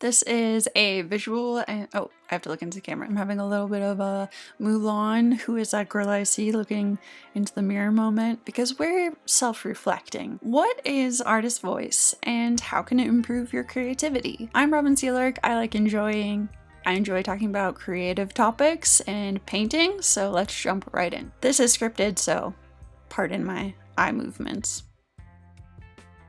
This is a visual and oh, I have to look into the camera. I'm having a little bit of a Mulan, who is that girl I see, looking into the mirror moment, because we're self-reflecting. What is artist voice and how can it improve your creativity? I'm Sealark. I enjoy talking about creative topics and painting, so let's jump right in. This is scripted, so pardon my eye movements.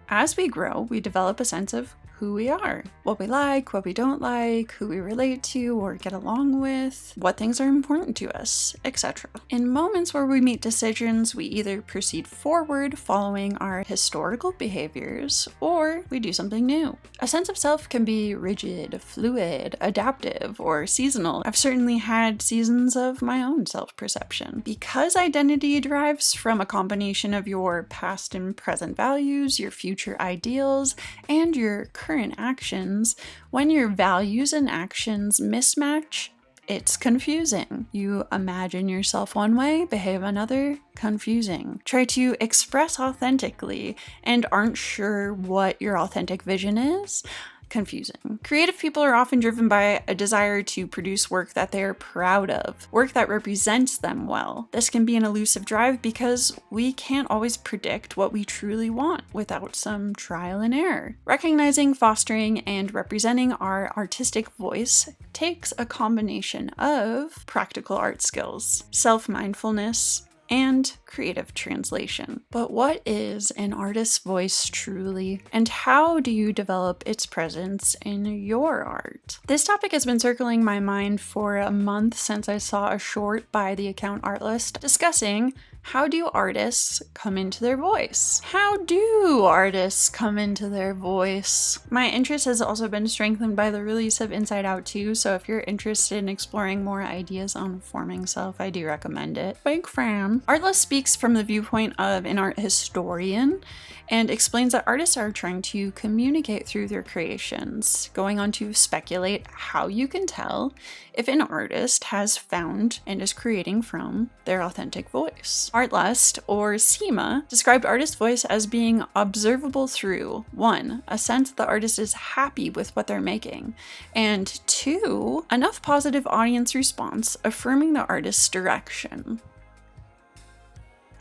As we grow, we develop a sense of who we are, what we like, what we don't like, who we relate to or get along with, what things are important to us, etc. In moments where we make decisions, we either proceed forward following our historical behaviors, or we do something new. A sense of self can be rigid, fluid, adaptive, or seasonal. I've certainly had seasons of my own self-perception. Because identity derives from a combination of your past and present values, your future ideals, and your current actions, when your values and actions mismatch, it's confusing. You imagine yourself one way, behave another, confusing. Try to express authentically and aren't sure what your authentic vision is, confusing. Creative people are often driven by a desire to produce work that they are proud of, work that represents them well. This can be an elusive drive because we can't always predict what we truly want without some trial and error. Recognizing, fostering, and representing our artistic voice takes a combination of practical art skills, self-mindfulness, and creative translation. But what is an artist's voice truly, and how do you develop its presence in your art? This topic has been circling my mind for a month since I saw a short by the account Artlist discussing how do artists come into their voice? How do artists come into their voice? My interest has also been strengthened by the release of Inside Out 2, so if you're interested in exploring more ideas on forming self, I do recommend it. Big fan. Artlist speaks from the viewpoint of an art historian and explains that artists are trying to communicate through their creations, going on to speculate how you can tell if an artist has found and is creating from their authentic voice. Artlust, or SEMA, described artist voice as being observable through 1. A sense that the artist is happy with what they're making, and 2. Enough positive audience response affirming the artist's direction.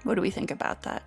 What do we think about that?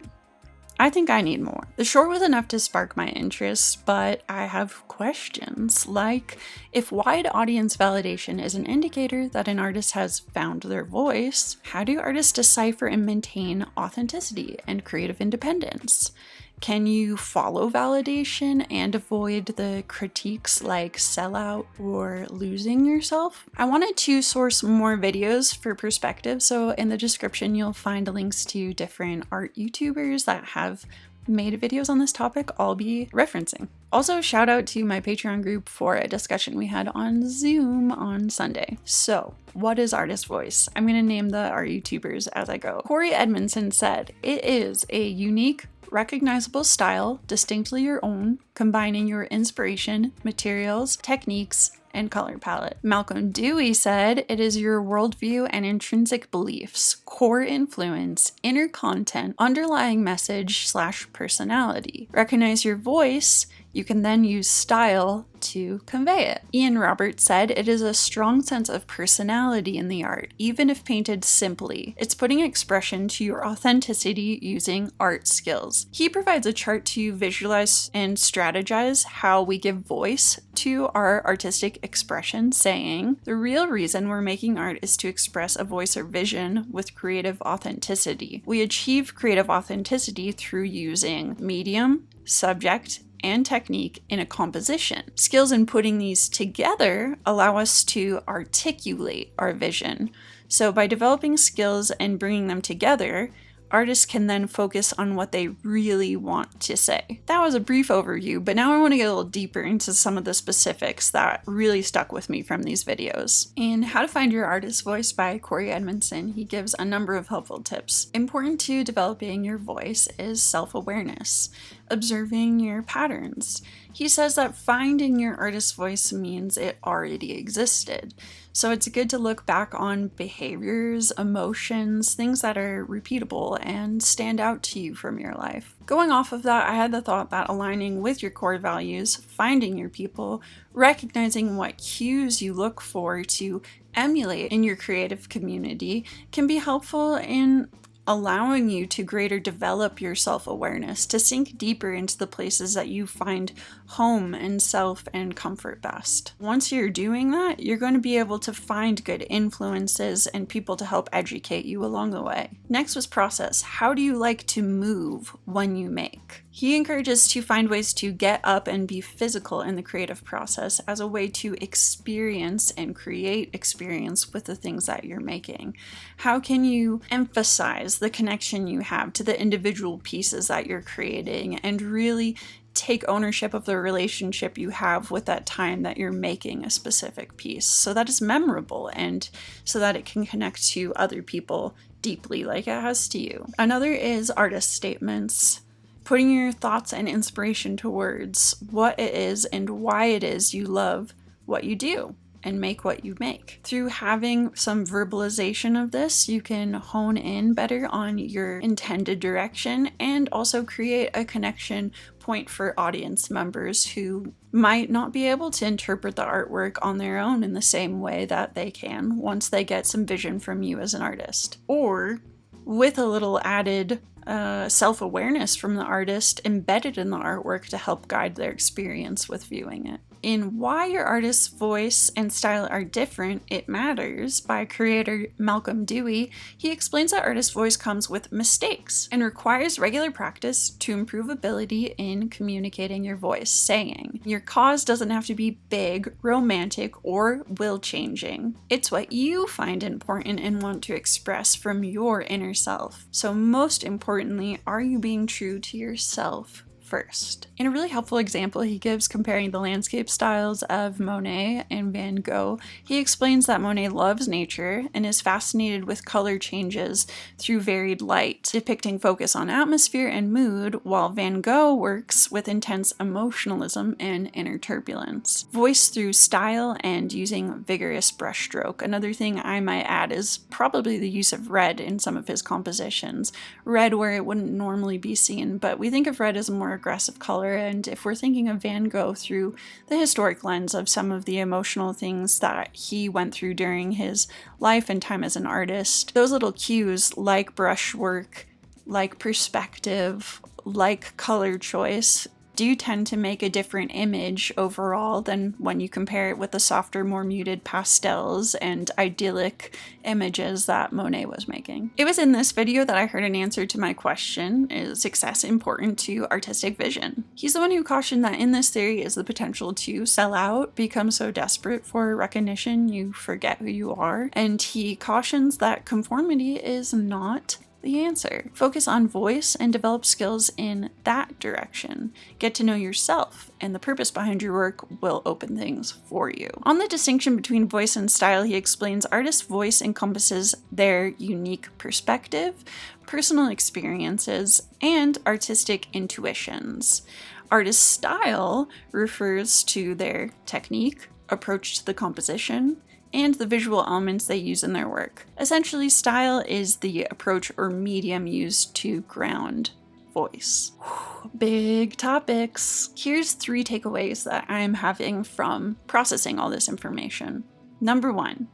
I think I need more. The short was enough to spark my interest, but I have questions, like if wide audience validation is an indicator that an artist has found their voice, how do artists decipher and maintain authenticity and creative independence? Can you follow validation and avoid the critiques like sellout or losing yourself? I wanted to source more videos for perspective, so in the description you'll find links to different art YouTubers that have made videos on this topic I'll be referencing. Also, shout out to my Patreon group for a discussion we had on Zoom on Sunday. So, what is artist voice? I'm going to name the art YouTubers as I go. Corey Edmondson said, "It is a unique, recognizable style, distinctly your own, combining your inspiration, materials, techniques, and color palette." Malcolm Dewey said, "It is your worldview and intrinsic beliefs, core influence, inner content, underlying message/personality. Recognize your voice, you can then use style to convey it." Ian Roberts said, "It is a strong sense of personality in the art, even if painted simply. It's putting expression to your authenticity using art skills." He provides a chart to visualize and strategize how we give voice to our artistic expression, saying, "The real reason we're making art is to express a voice or vision with creative authenticity. We achieve creative authenticity through using medium, subject, and technique in a composition. Skills in putting these together allow us to articulate our vision. So by developing skills and bringing them together, artists can then focus on what they really want to say." That was a brief overview, but now I want to get a little deeper into some of the specifics that really stuck with me from these videos. In How to Find Your Artist Voice by Corey Edmondson, he gives a number of helpful tips. Important to developing your voice is self-awareness. observing your patterns. He says that finding your artist's voice means it already existed. So it's good to look back on behaviors, emotions, things that are repeatable and stand out to you from your life. Going off of that, I had the thought that aligning with your core values, finding your people, recognizing what cues you look for to emulate in your creative community can be helpful in allowing you to greater develop your self-awareness, to sink deeper into the places that you find home and self and comfort best. Once you're doing that, you're going to be able to find good influences and people to help educate you along the way. Next was process. How do you like to move when you make? He encourages to find ways to get up and be physical in the creative process as a way to experience and create experience with the things that you're making. How can you emphasize the connection you have to the individual pieces that you're creating and really take ownership of the relationship you have with that time that you're making a specific piece so that it's memorable and so that it can connect to other people deeply like it has to you. Another is artist statements. Putting your thoughts and inspiration to words, what it is and why it is you love what you do and make what you make. Through having some verbalization of this, you can hone in better on your intended direction and also create a connection point for audience members who might not be able to interpret the artwork on their own in the same way that they can once they get some vision from you as an artist. Or with a little added self-awareness from the artist embedded in the artwork to help guide their experience with viewing it. In Why Your Artist's Voice and Style Are Different, It Matters by creator Malcolm Dewey, he explains that artist's voice comes with mistakes and requires regular practice to improve ability in communicating your voice, saying, your cause doesn't have to be big, romantic, or will-changing. It's what you find important and want to express from your inner self. So most importantly, are you being true to yourself first? In a really helpful example he gives comparing the landscape styles of Monet and Van Gogh, he explains that Monet loves nature and is fascinated with color changes through varied light, depicting focus on atmosphere and mood, while Van Gogh works with intense emotionalism and inner turbulence. Voice through style and using vigorous brushstroke. Another thing I might add is probably the use of red in some of his compositions. Red where it wouldn't normally be seen, but we think of red as a more aggressive color, and if we're thinking of Van Gogh through the historic lens of some of the emotional things that he went through during his life and time as an artist, those little cues like brushwork, like perspective, like color choice do tend to make a different image overall than when you compare it with the softer, more muted pastels and idyllic images that Monet was making. It was in this video that I heard an answer to my question, is success important to artistic vision? He's the one who cautioned that in this theory is the potential to sell out, become so desperate for recognition you forget who you are, and he cautions that conformity is not the answer. Focus on voice and develop skills in that direction. Get to know yourself, and the purpose behind your work will open things for you. On the distinction between voice and style, he explains artist's voice encompasses their unique perspective, personal experiences, and artistic intuitions. Artist style refers to their technique, approach to the composition, and the visual elements they use in their work. Essentially, style is the approach or medium used to ground voice. Big topics. Here's 3 takeaways that I'm having from processing all this information. Number 1,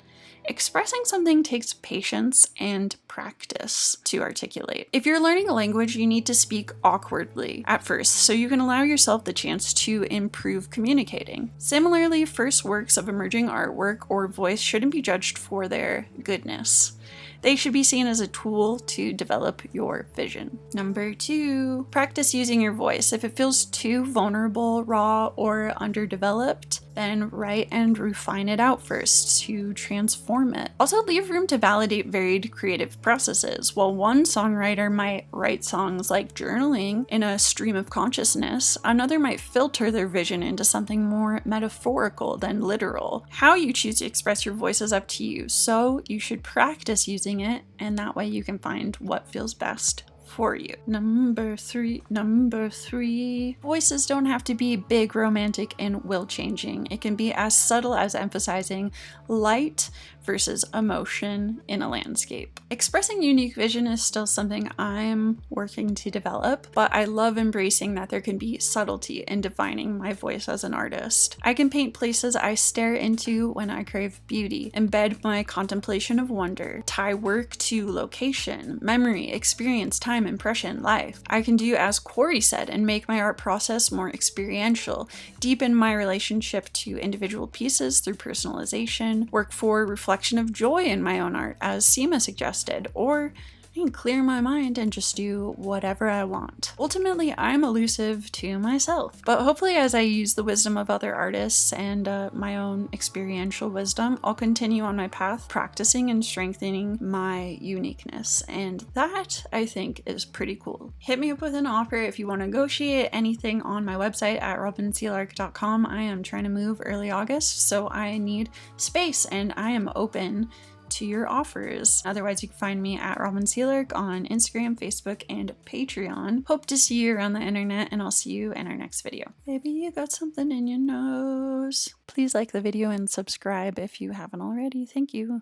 expressing something takes patience and practice to articulate. If you're learning a language, you need to speak awkwardly at first so you can allow yourself the chance to improve communicating. Similarly, first works of emerging artwork or voice shouldn't be judged for their goodness. They should be seen as a tool to develop your vision. Number 2, practice using your voice. If it feels too vulnerable, raw, or underdeveloped, then write and refine it out first to transform it. Also, leave room to validate varied creative processes. While one songwriter might write songs like journaling in a stream of consciousness, another might filter their vision into something more metaphorical than literal. How you choose to express your voice is up to you, so you should practice using it, and that way you can find what feels best for you. Number three. Voices don't have to be big, romantic, and will-changing. It can be as subtle as emphasizing light versus emotion in a landscape. Expressing unique vision is still something I'm working to develop, but I love embracing that there can be subtlety in defining my voice as an artist. I can paint places I stare into when I crave beauty, embed my contemplation of wonder, tie work to location, memory, experience, time, impression, life. I can do as Corey said and make my art process more experiential, deepen my relationship to individual pieces through personalization, work for reflection of joy in my own art, as Seema suggested, or I can clear my mind and just do whatever I want. Ultimately, I'm elusive to myself, but hopefully as I use the wisdom of other artists and my own experiential wisdom, I'll continue on my path, practicing and strengthening my uniqueness, and that, I think, is pretty cool. Hit me up with an offer if you want to negotiate anything on my website at robinsealark.com. I am trying to move early August, so I need space, and I am open to your offers. Otherwise, you can find me at Robin Sealark on Instagram, Facebook, and Patreon. Hope to see you around the internet, and I'll see you in our next video. Maybe you got something in your nose. Please like the video and subscribe if you haven't already. Thank you.